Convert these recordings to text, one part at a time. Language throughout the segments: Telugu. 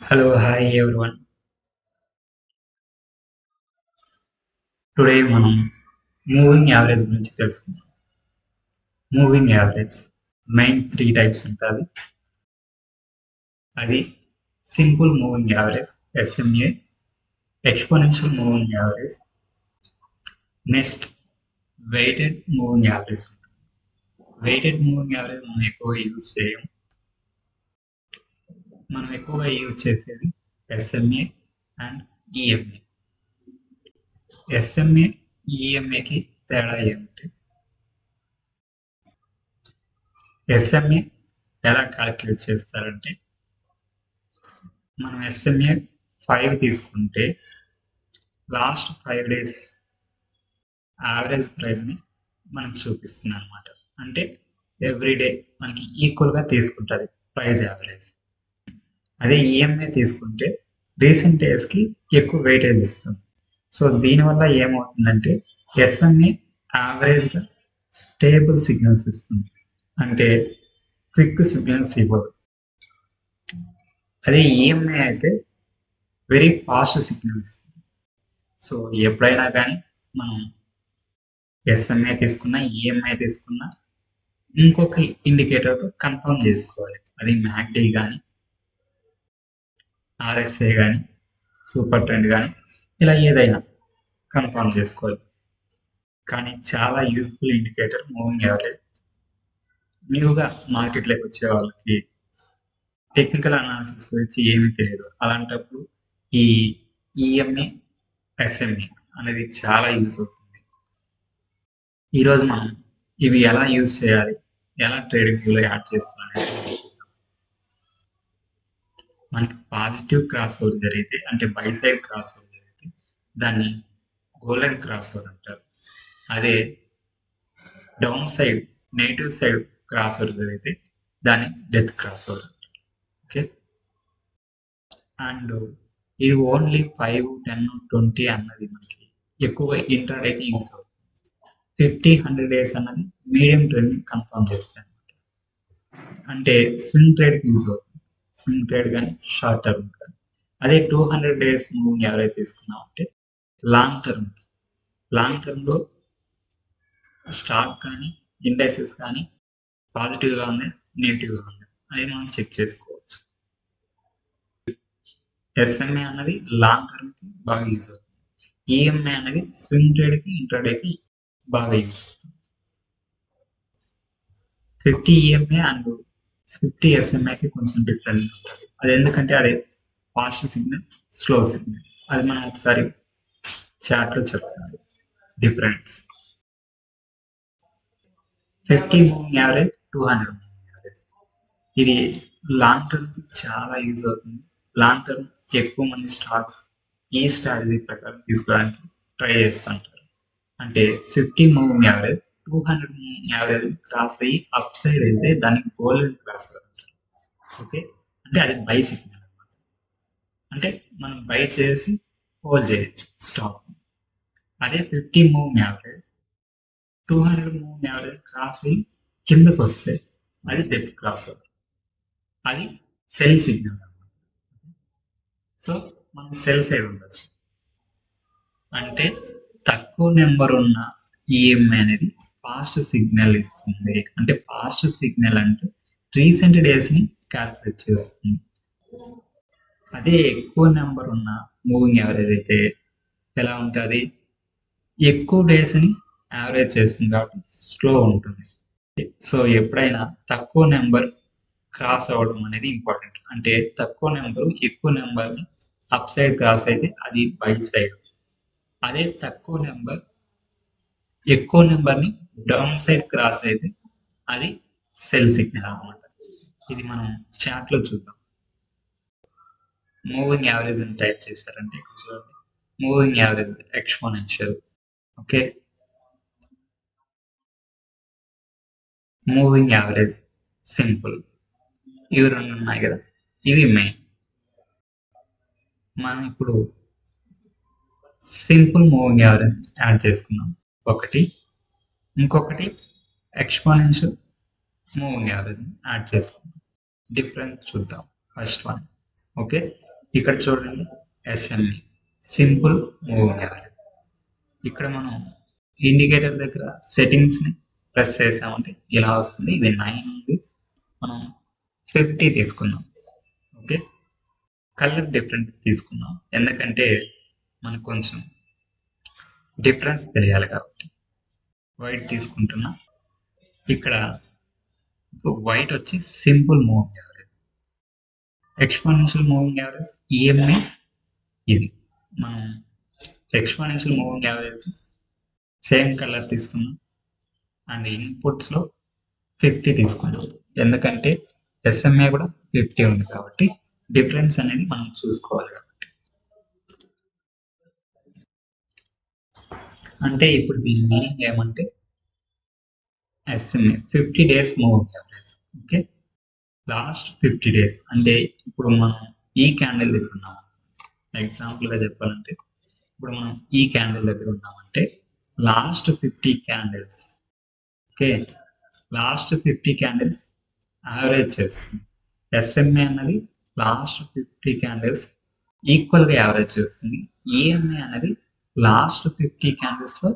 Hello, hi everyone. Today మనం మూవింగ్ యావరేజ్ గురించి తెలుసుకుందాం. Moving average main three types ఉంటుంది. అది simple moving average SMA, exponential moving average, next weighted moving average. Weighted moving average మనం ఎక్కువగా యూజ్ చేయం. మనం ఎక్కువగా యూజ్ చేసేది ఎస్ఎంఏ అండ్ ఈఎంఏ. ఎస్ఎంఏ ఈఎంఏకి తేడా ఏమిటి? ఎస్ఎంఏ ఎలా క్యాలిక్యులేట్ చేస్తారంటే, మనం ఎస్ఎంఏ 5 తీసుకుంటే లాస్ట్ 5 డేస్ యావరేజ్ ప్రైస్ని మనకు చూపిస్తుంది అనమాట. అంటే ఎవ్రీ డే మనకి ఈక్వల్గా తీసుకుంటుంది ప్రైస్ యావరేజ్. అదే ఈఎంఐ తీసుకుంటే రీసెంట్ డేస్కి ఎక్కువ వెయిటేజ్ ఇస్తుంది. సో దీనివల్ల ఏమవుతుందంటే ఎస్ఎంఏ యావరేజ్గా స్టేబుల్ సిగ్నల్స్ ఇస్తుంది, అంటే క్విక్ సిగ్నల్స్ ఇవ్వదు. అదే ఈఎంఐ అయితే వెరీ ఫాస్ట్ సిగ్నల్ ఇస్తుంది. సో ఎప్పుడైనా కానీ మనం ఎస్ఎంఐ తీసుకున్నా ఈఎంఐ తీసుకున్నా ఇంకొక ఇండికేటర్తో కన్ఫర్మ్ చేసుకోవాలి. అది మ్యాక్డీ కానీ ఆర్ఎస్ఏ కానీ సూపర్ ట్రెండ్ కానీ ఇలా ఏదైనా కన్ఫర్మ్ చేసుకోవాలి. కానీ చాలా యూస్ఫుల్ ఇండికేటర్ మూవింగ్ యావరేజ్. న్యూగా మార్కెట్లోకి వచ్చే వాళ్ళకి టెక్నికల్ అనాలిసిస్ గురించి ఏమీ తెలియదు. అలాంటప్పుడు ఈ ఈఎంఏ ఎస్ఎంఏ అనేది చాలా యూజ్ అవుతుంది. ఈరోజు మనం ఇవి ఎలా యూజ్ చేయాలి, ఎలా ట్రేడింగ్ వ్యూలో యాడ్ చేసుకోవాలి. మనకి పాజిటివ్ క్రాస్ ఓవర్ జరిగితే, అంటే బై సైడ్ క్రాస్ ఓవర్ జరిగితే దాన్ని గోల్డెన్ క్రాస్ ఓవర్ అంటారు. అదే down side negative side cross over జరిగితే దాన్ని డెత్ క్రాస్ ఓవర్ అంటారు. ఓకే, అండ్ ఇది ఓన్లీ 5, 10, 20 అన్నది మనకి ఎక్కువగా ఇంట్రాడేకి యూజ్ అవుతుంది. 50, 100 డేస్ అన్నది మీడియం ట్రెండ్ కన్ఫర్మ్ చేస్తాయి. అంటే స్వింగ్ ట్రేడ్కి యూజ్ అవుతుంది. స్వింగ్ ట్రేడ్ కానీ షార్ట్ టర్మ్ కానీ. అదే 200 డేస్ మూవింగ్ యావరేజ్ తీసుకున్నాం అంటే లాంగ్ టర్మ్లో స్టాక్ కానీ ఇండెక్సెస్ కానీ పాజిటివ్గా ఉంది, నెగిటివ్గా ఉంది, అది మనం చెక్ చేసుకోవచ్చు. ఎస్ఎంఏ అన్నది లాంగ్ టర్మ్కి బాగా యూజ్ అవుతుంది. ఈఎంఐ అనేది స్వింగ్ ట్రేడ్కి ఇంట్రాడేకి బాగా యూజ్ అవుతుంది. 50 ఈఎంఐ అండ్ 50 ఎస్ఎంఐకి కొంచెం డిఫరెంట్ ఉంటుంది. అది ఎందుకంటే అది ఫాస్ట్ సిగ్నల్, స్లో సిగ్నల్. అది మనం ఒకసారి చాట్లో చెప్తాను difference. 50 moving average, 200 moving average. ఇది లాంగ్ టర్మ్కి చాలా యూజ్ అవుతుంది. లాంగ్ టర్మ్ ఎక్కువ మంది స్టాక్స్ ఈ స్ట్రాటజీ ప్రకారం తీసుకోవడానికి ట్రై చేస్తుంటారు. అంటే 50 moving average 200 moving average cross అయ్యి అప్ సైడ్ వెళ్తే దానికి గోల్డెన్ క్రాస్ అంటారు. ఓకే, అంటే అది బై సిగ్నల్ అనమాట. అంటే మనం బై చేసి హోల్డ్ చేయొచ్చు స్టాక్. అదే 50 moving average 200 moving average cross అయ్యి కిందకు వస్తే అది డెత్ క్రాస్ అవుతుంది. అది సెల్ సిగ్నల్ అనమాట. సో మనం సెల్ సైడ్ ఉండొచ్చు. అంటే తక్కువ నెంబర్ ఉన్న ఈఎంఐ అనేది ఫాస్ట్ సిగ్నల్ ఇస్తుంది. అంటే ఫాస్ట్ సిగ్నల్ అంటే రీసెంట్ డేస్ని క్యాల్కులేట్ చేస్తుంది. అదే ఎక్కువ నెంబర్ ఉన్న మూవింగ్ యావరేజ్ అయితే ఎలా ఉంటుంది? ఎక్కువ డేస్ని యావరేజ్ చేస్తుంది కాబట్టి స్లో ఉంటుంది. సో ఎప్పుడైనా తక్కువ నెంబర్ క్రాస్ అవ్వడం అనేది ఇంపార్టెంట్. అంటే తక్కువ నెంబరు ఎక్కువ నెంబర్ని అప్ సైడ్ క్రాస్ అయితే అది బై సైడ్. అదే తక్కువ నెంబర్ ఎక్కువ నెంబర్ని డౌన్ సైడ్ క్రాస్ అయితే అది సెల్ సిగ్నల్ అన్నమాట. ఇది మనం చాట్లో చూద్దాం. మూవింగ్ యావరేజ్ అని టైప్ చేశారంటే చూడండి, moving average exponential. Okay, moving average simple. ఇవి రెండు ఉన్నాయి కదా, ఇవి మెయిన్. మనం ఇప్పుడు సింపుల్ మూవింగ్ యావరేజ్ యాడ్ చేసుకున్నాం ఒకటి. ఇంకొకటి ఎక్స్పోనెన్షియల్ మూవింగ్ యావరేజ్ యాడ్ చేసుకున్నాం. డిఫరెన్స్ చూద్దాం. First one. ఓకే, ఇక్కడ చూడండి ఎస్ఎంఈ సింపుల్ మూవింగ్ యావరేజ్. ఇక్కడ మనం ఇండికేటర్ దగ్గర సెట్టింగ్స్ ని ప్రెస్ చేసామంటే ఇలా వస్తుంది. ఇది 9 ఉంది, మనం 50 తీసుకుందాం. ఓకే, కలర్ డిఫరెంట్ తీసుకుందాం ఎందుకంటే మనకు కొంచెం డిఫరెన్స్ తెలియాలి కాబట్టి. వైట్ తీసుకుంటున్నా. ఇక్కడ వైట్ వచ్చి simple moving average. Exponential moving average EMI ఇది. మనం exponential moving average same colour తీసుకున్నాం అండ్ ఇన్పుట్స్ లో 50 తీసుకున్నాం ఎందుకంటే ఎస్ఎంఏ కూడా 50 ఉంది కాబట్టి డిఫరెన్స్ అనేది మనం చూసుకోవాలి కాబట్టి. అంటే ఇప్పుడు దీని మీనింగ్ ఏమంటే SMA 50 days moving average. Okay, last 50 days అంటే ఇప్పుడు మనం ఈ క్యాండిల్ దగ్గర ఉన్నాం. ఎగ్జాంపుల్ గా చెప్పాలంటే ఇప్పుడు మనం ఈ క్యాండిల్ దగ్గర ఉన్నామంటే last 50 candles, okay, last 50 candles average చేస్తుంది. ఎస్ఎంఏ అన్నది లాస్ట్ 50 క్యాండిల్స్ ఈక్వల్ గా యావరేజ్ చేస్తుంది. ఈఎంఐ అనేది లాస్ట్ 50 క్యాండిల్స్ లో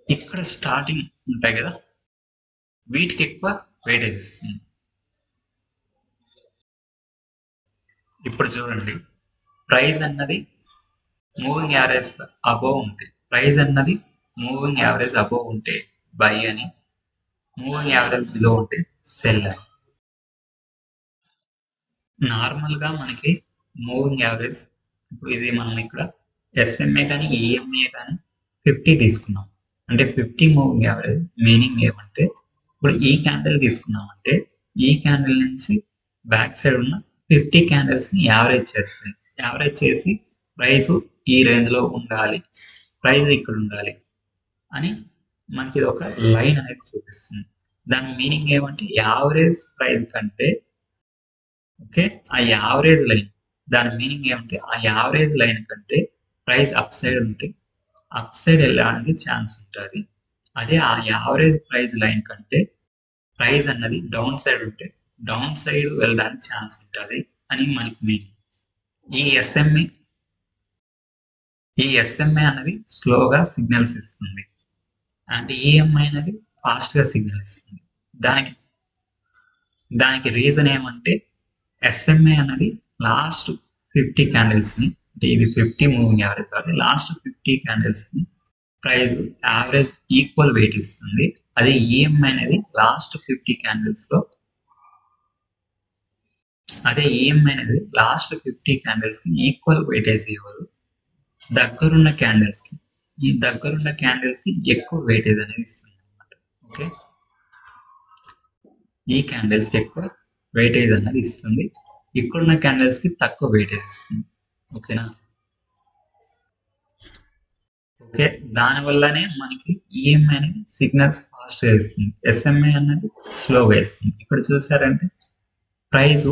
ఇక్కడ స్టార్టింగ్ ఉంటాయి కదా వీటికి ఎక్కువ వెయిటేజ్ ఇస్తుంది. ఇప్పుడు చూడండి, ప్రైస్ అన్నది మూవింగ్ యావరేజ్ అబోవ్ ఉంటే, ప్రైస్ అన్నది మూవింగ్ యావరేజ్ అబోవ్ ఉంటే బై అని, మూవింగ్ యావరేజ్ బిలో ఉంటే సెల్ అని. నార్మల్ గా మనకి మూవింగ్ యావరేజ్ ఇప్పుడు ఇది మనం ఇక్కడ ఎస్ఎంఏ కానీ ఈఎంఏ కానీ 50 తీసుకున్నాం అంటే 50 మూవింగ్ యావరేజ్ మీనింగ్ ఏమంటే ఇప్పుడు ఈ క్యాండిల్ తీసుకున్నామంటే ఈ క్యాండిల్ నుంచి బ్యాక్ సైడ్ ఉన్న 50 క్యాండిల్స్ ని యావరేజ్ చేస్తాయి. యావరేజ్ చేసి ప్రైస్ ఈ రేంజ్ లో ఉండాలి, ప్రైస్ ఇక్కడ ఉండాలి అని మనకి ఇది ఒక లైన్ అనేది చూపిస్తుంది. దాని మీనింగ్ ఏమంటే యావరేజ్ ప్రైస్ కంటే, ఓకే, ఆ యావరేజ్ లైన్ దాని మీనింగ్ ఏమంటే ఆ యావరేజ్ లైన్ కంటే ప్రైస్ అప్ సైడ్ ఉంటే అప్ సైడ్ వెళ్ళడానికి ఛాన్స్ ఉంటుంది. అదే ఆ యావరేజ్ ప్రైస్ లైన్ కంటే ప్రైస్ అన్నది డౌన్ సైడ్ ఉంటే డౌన్ సైడ్ వెళ్ళడానికి ఛాన్స్ ఉంటుంది అని మనకి మీనింగ్. ఈ ఎస్ఎంఏ అనేది స్లోగా సిగ్నల్స్ ఇస్తుంది అండ్ ఈఎంఐ అనేది ఫాస్ట్ గా సిగ్నల్ ఇస్తుంది. దానికి రీజన్ ఏమంటే ఎస్ఎంఏ అనేది లాస్ట్ 50 క్యాండిల్స్ ని, అంటే ఇది 50 మూవింగ్ యావరేజ్ కాబట్టి లాస్ట్ 50 క్యాండిల్స్ ని ప్రైస్ యావరేజ్ ఈక్వల్ వెయిట్ ఇస్తుంది. అదే ఈఎంఐ అనేది లాస్ట్ 50 క్యాండిల్స్ లో, అదే ఈఎంఐ అనేది లాస్ట్ 50 క్యాండిల్స్ కి ఈక్వల్ వెయిటేజ్ ఇవ్వదు. దగ్గరున్న క్యాండిల్స్ కి, ఈ దగ్గరున్న క్యాండిల్స్ కి ఎక్కువ వెయిటేజ్ అనేది ఇస్తుంది అనమాట. ఓకే, ఈ క్యాండిల్స్ కి ఎక్కువ వెయిటేజ్ అనేది ఇస్తుంది, ఇక్కడున్న క్యాండిల్స్ కి తక్కువ వెయిటేజ్ ఇస్తుంది. ఓకేనా? ఓకే, దానివల్లనే మనకి ఈఎంఐ అనేది సిగ్నల్స్ ఫాస్ట్ గా ఇస్తుంది, ఎస్ఎంఐ అనేది స్లోగా ఇస్తుంది. ఇక్కడ చూసారంటే ప్రైస్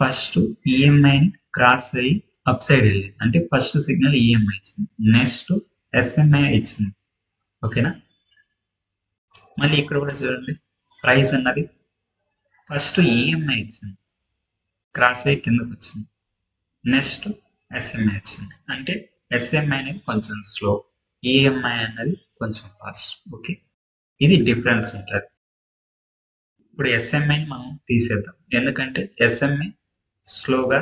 ఫస్ట్ ఈఎంఐని క్రాస్ అయ్యి అప్ సైడ్ వెళ్ళింది అంటే ఫస్ట్ సిగ్నల్ ఈఎంఐ ఇచ్చింది, నెక్స్ట్ ఎస్ఎంఐ ఇచ్చింది. ఓకేనా? మళ్ళీ ఇక్కడ కూడా చూడండి, ప్రైస్ అన్నది ఫస్ట్ ఈఎంఐ ఇచ్చింది, క్రాస్ అయ్యి కిందకు వచ్చింది, నెక్స్ట్ ఎస్ఎంఐ వచ్చింది. అంటే ఎస్ఎంఐ అనేది కొంచెం స్లో, ఈఎంఐ అన్నది కొంచెం ఫాస్ట్. ఓకే, ఇది డిఫరెన్స్ ఉంటుంది. ఇప్పుడు ఎస్ఎంఐని మనం తీసేద్దాం ఎందుకంటే ఎస్ఎంఐ స్లోగా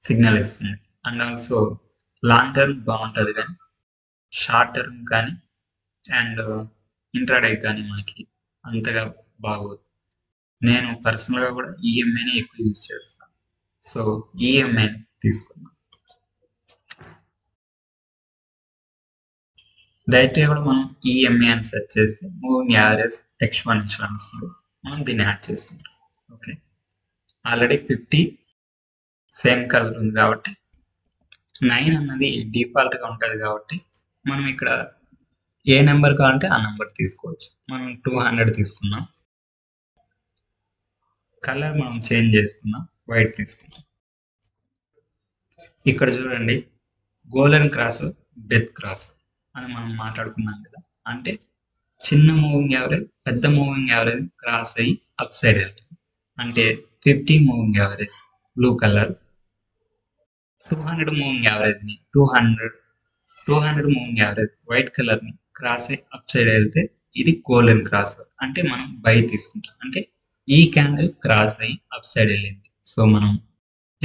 సిగ్నల్ ఇస్తుంది అండ్ ఆల్సో లాంగ్ టర్మ్ బాగుంటుంది కానీ షార్ట్ టర్మ్ కానీ అండ్ ఇంట్రాడే కానీ మనకి అంతగా బాగోదు. నేను పర్సనల్గా కూడా ఈఎంఐని ఎక్కువ యూజ్ చేస్తాను, సో ఈఎంఐని తీసుకున్నాను. డైరెక్ట్గా కూడా మనం ఈఎంఐ అని సెర్చ్ చేస్తే మూవింగ్ యావరేజ్ ఎక్స్పోనెన్షియల్ అని వస్తుంది, మనం దీన్ని యాడ్ చేసుకుంటాం. ఓకే, ఆల్రెడీ 50 సేమ్ కలర్ ఉంది కాబట్టి 9 అన్నది డిఫాల్ట్ గా ఉంటుంది కాబట్టి మనం ఇక్కడ ఏ నెంబర్ కావాలంటే ఆ నెంబర్ తీసుకోవచ్చు. మనం 200 తీసుకున్నాం, కలర్ మనం చేంజ్ చేసుకున్నాం, వైట్ తీసుకున్నాం. ఇక్కడ చూడండి, గోల్డెన్ క్రాస్ డెత్ క్రాస్ అని మనం మాట్లాడుకున్నాం కదా, అంటే చిన్న మూవింగ్ యావరేజ్ పెద్ద మూవింగ్ యావరేజ్ క్రాస్ అయ్యి అప్ సైడ్ వెళ్తుంది. అంటే 50 moving average blue colour 200 moving average ని 200 మూవింగ్ యావరేజ్ వైట్ కలర్ ని క్రాస్ అయి అప్ సైడ్ వెళ్తే ఇది గోల్డెన్ క్రాస్ అంటే మనం బై తీసుకుంటాం. అంటే ఈ క్యాండిల్ క్రాస్ అయి అప్ సైడ్ వెళ్ళింది. సో మనం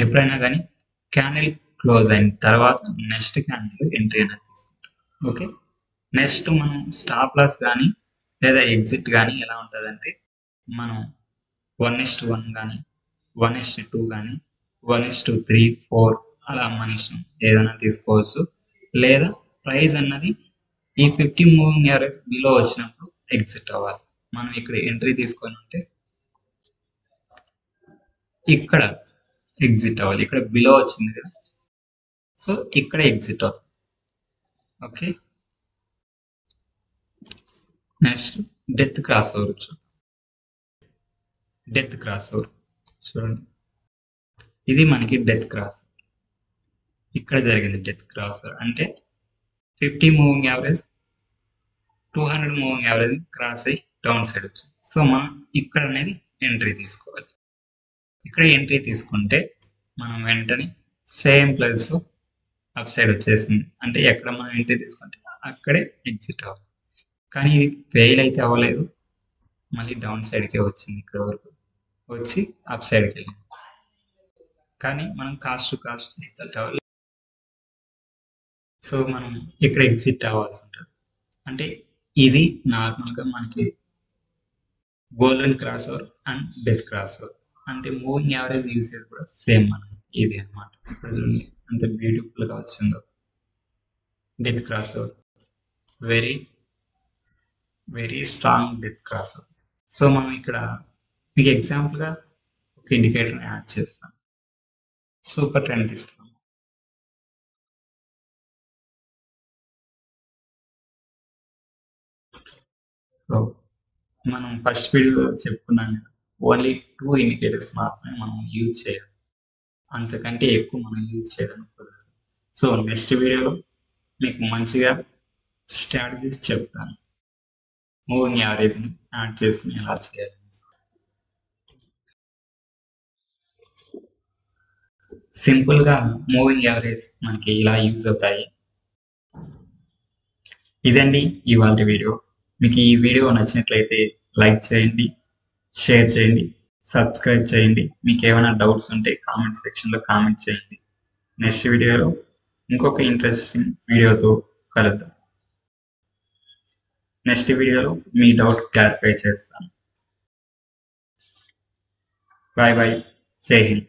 ఎప్పుడైనా కానీ క్యాండిల్ క్లోజ్ అయిన తర్వాత నెక్స్ట్ క్యాండిల్ ఎంట్రీ అనేది తీసుకుంటాం. ఓకే, నెక్స్ట్ మనం స్టాప్ లాస్ కానీ లేదా ఎగ్జిట్ కానీ ఎలా ఉంటుందంటే మనం 1:1 కానీ 1:2 కానీ 1:3, 4 అలా మన ఇష్టం ఏదైనా తీసుకోవచ్చు. లేదా ప్రైస్ అన్నది ఈ 50 మూవింగ్ యావరేజ్ బిలో వచ్చినప్పుడు ఎగ్జిట్ అవ్వాలి. మనం ఇక్కడ ఎంట్రీ తీసుకొని ఉంటే ఇక్కడ ఎగ్జిట్ అవ్వాలి. ఇక్కడ బిలో వచ్చింది కదా, సో ఇక్కడ ఎగ్జిట్ అవుతుంది. Okay, next death cross over. Death cross over చూడండి, ఇది మనకి డెత్ క్రాస్. ఇక్కడ జరిగింది డెత్ క్రాస్ ఓవర్ అంటే 50 moving average 200 moving average cross అయ్యి డౌన్ సైడ్ వచ్చింది. సో మనం ఇక్కడ అనేది ఎంట్రీ తీసుకోవాలి. ఇక్కడ ఎంట్రీ తీసుకుంటే మనం వెంటనే సేమ్ ప్లేస్ లో అప్ సైడ్ వచ్చేసింది. అంటే ఎక్కడ మనం ఎంట్రీ తీసుకుంటే అక్కడే ఎగ్జిట్ అవ్వాలి. కానీ ఇది ఫెయిల్ అయితే అవ్వలేదు, మళ్ళీ డౌన్ సైడ్కే వచ్చింది. ఇక్కడ వరకు వచ్చి అప్ సైడ్కి వెళ్ళింది. కానీ మనం కాస్ట్ టు కాస్ట్ ఎగ్జిట్ అవ్వాలి. సో మనం ఇక్కడ ఎగ్జిట్ అవ్వాల్సి ఉంటుంది. అంటే ఇది నార్మల్గా మనకి golden cross over and death cross over. అంటే మూవింగ్ యావరేజ్ యూసేజ్ కూడా సేమ్ మనకి ఇది అనమాట. ఇప్పుడు చూడండి అంత బ్యూటిఫుల్ గా వచ్చిందో death cross over, very very strong death cross over. So మనం ఇక్కడ మీకు ఎగ్జాంపుల్ గా ఒక ఇండికేటర్ యాడ్ చేస్తాం. సూపర్ ట్రెండ్ తీసుకున్నాం. సో మనం ఫస్ట్ వీడియోలో చెప్పుకున్నాం కదా, ఓన్లీ 2 ఇండికేటర్స్ మాత్రమే మనం యూజ్ చేయాలి, అంతకంటే ఎక్కువ మనం యూజ్ చేయడానికి కుదరదు. సో నెక్స్ట్ వీడియోలో మీకు మంచిగా స్ట్రాటజీస్ చెప్తాను, మూవింగ్ యావరేజ్ని యాడ్ చేసుకుని ఎలా చేయాలి. సింపుల్గా మూవింగ్ యావరేజ్ మనకి ఇలా యూజ్ అవుతాయి. ఇదండి ఇవాళ వీడియో. మీకు ఈ వీడియో నచ్చినట్లయితే లైక్ చేయండి, షేర్ చేయండి, సబ్స్క్రైబ్ చేయండి. మీకు ఏమైనా డౌట్స్ ఉంటే కామెంట్ సెక్షన్లో కామెంట్ చేయండి. నెక్స్ట్ వీడియోలో ఇంకొక ఇంట్రెస్టింగ్ వీడియోతో కలుద్దాం. నెక్స్ట్ వీడియోలో మీ డౌట్ క్లారిఫై చేస్తాను. బాయ్ బాయ్, జై హింద్.